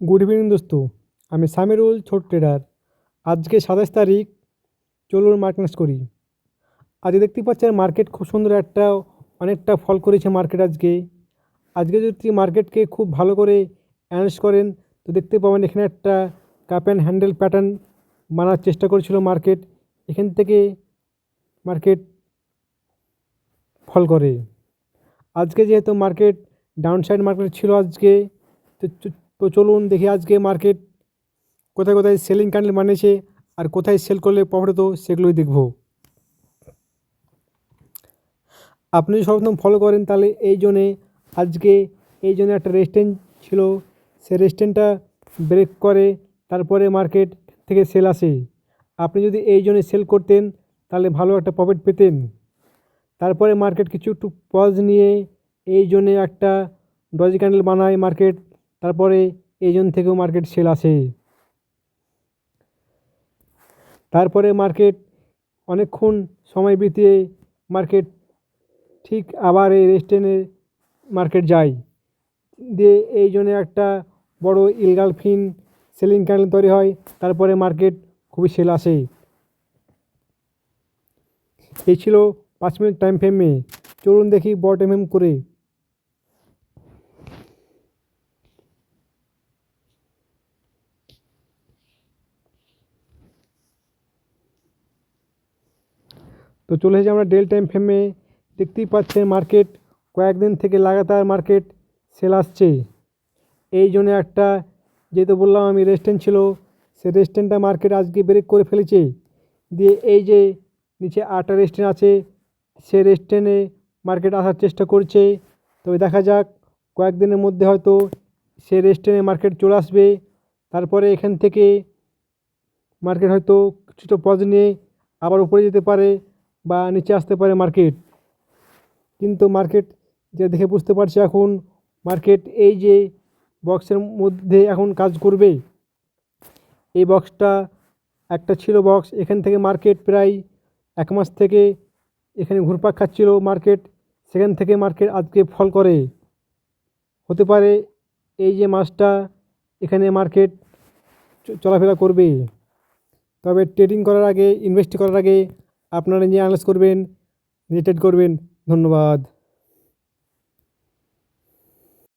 Good evening দোস্ত, আমি সামিরুল ছোট ট্রেডার। আজকে 27 তারিখ। চলুন মার্কেট করি। আজকে দেখতে পাচ্ছেন মার্কেট খুব সুন্দর অনেকটা ফল করেছে মার্কেট আজকে। আজকে যদি মার্কেটকে খুব ভালো করে অ্যানালাইজ করেন তো দেখতে পাবেন এখানে একটা কাপ অ্যান্ড হ্যান্ডেল প্যাটার্ন মানার চেষ্টা করেছিল মার্কেট। এখান থেকে মার্কেট ফল করে। আজকে যেহেতু মার্কেট ডাউনসাইড মার্কেট ছিল আজকে, তো চলুন দেখি আজকে মার্কেট কোথায় কোথায় সেলিং ক্যান্ডেল বানিয়েছে আর কোথায় সেল করলে প্রফিট হতো সেগুলোই দেখব। আপনি যদি সর্বপ্রথম ফলো করেন তাহলে আজকে এই জোনে একটা রেজিস্ট্যান্স ছিল, সেই রেজিস্ট্যান্সটা ব্রেক করে তারপরে মার্কেট থেকে সেল আসে। আপনি যদি এই জোনে সেল করতেন তাহলে ভালো একটা প্রফিট পেতেন। তারপরে মার্কেট একটু পজ নিয়ে এই জোনে একটা ডজি ক্যান্ডেল বানায় মার্কেট, তারপরে এই জোন থেকেও মার্কেট সেল আসে। তারপরে মার্কেট অনেকক্ষণ সময় বিতিয়ে মার্কেট ঠিক আবার এই রেজিস্ট্যান্সে মার্কেট যায়, দিয়ে এই জন্য একটা বড় ইলগালফিন সেলিং ক্যান্ডেল তৈরি হয়, তারপরে মার্কেট খুবই সেল আসে। এই ছিল 5 মিনিট টাইম ফ্রেমে। চলুন দেখি বড় টাইম ফ্রেম করে। তো চলে এসেছি আমরা ডেল টাইম ফ্রেমে। দেখতেই পাচ্ছেন মার্কেট কয়েকদিন থেকে লাগাতার মার্কেট সেল আসছে। এই জন্য একটা, যেহেতু বললাম আমি রেজিস্ট্যান্স ছিল, সেই রেজিস্ট্যান্সটা মার্কেট আজকে ব্রেক করে ফেলেছে। দিয়ে এই যে নিচে 8টা রেজিস্ট্যান্স আছে, সেই রেজিস্ট্যান্সে মার্কেট আসার চেষ্টা করছে। তবে দেখা যাক কয়েকদিনের মধ্যে হয়তো সেই রেজিস্ট্যান্সে মার্কেট চলে আসবে। তারপরে এখান থেকে মার্কেট হয়তো কিছুটা পজ নিয়ে আবার উপরে যেতে পারে বা নিচে আসতে পারে মার্কেট। কিন্তু মার্কেট যে দেখে বুঝতে পারছি এখন মার্কেট এই যে বক্সের মধ্যে এখন কাজ করবে। এই বক্সটা একটা ছিল বক্স, এখান থেকে মার্কেট প্রায় 1 মাস থেকে এখানে ঘুরপাক খাচ্ছিল মার্কেট, সেখান থেকে মার্কেট আজকে ফল করে। হতে পারে এই যে মাসটা এখানে মার্কেট চলাফেরা করবে। তবে ট্রেডিং করার আগে, ইনভেস্ট করার আগে আপনারা নিজে অ্যানালাইজ করবেন, ট্রেড করবেন। ধন্যবাদ।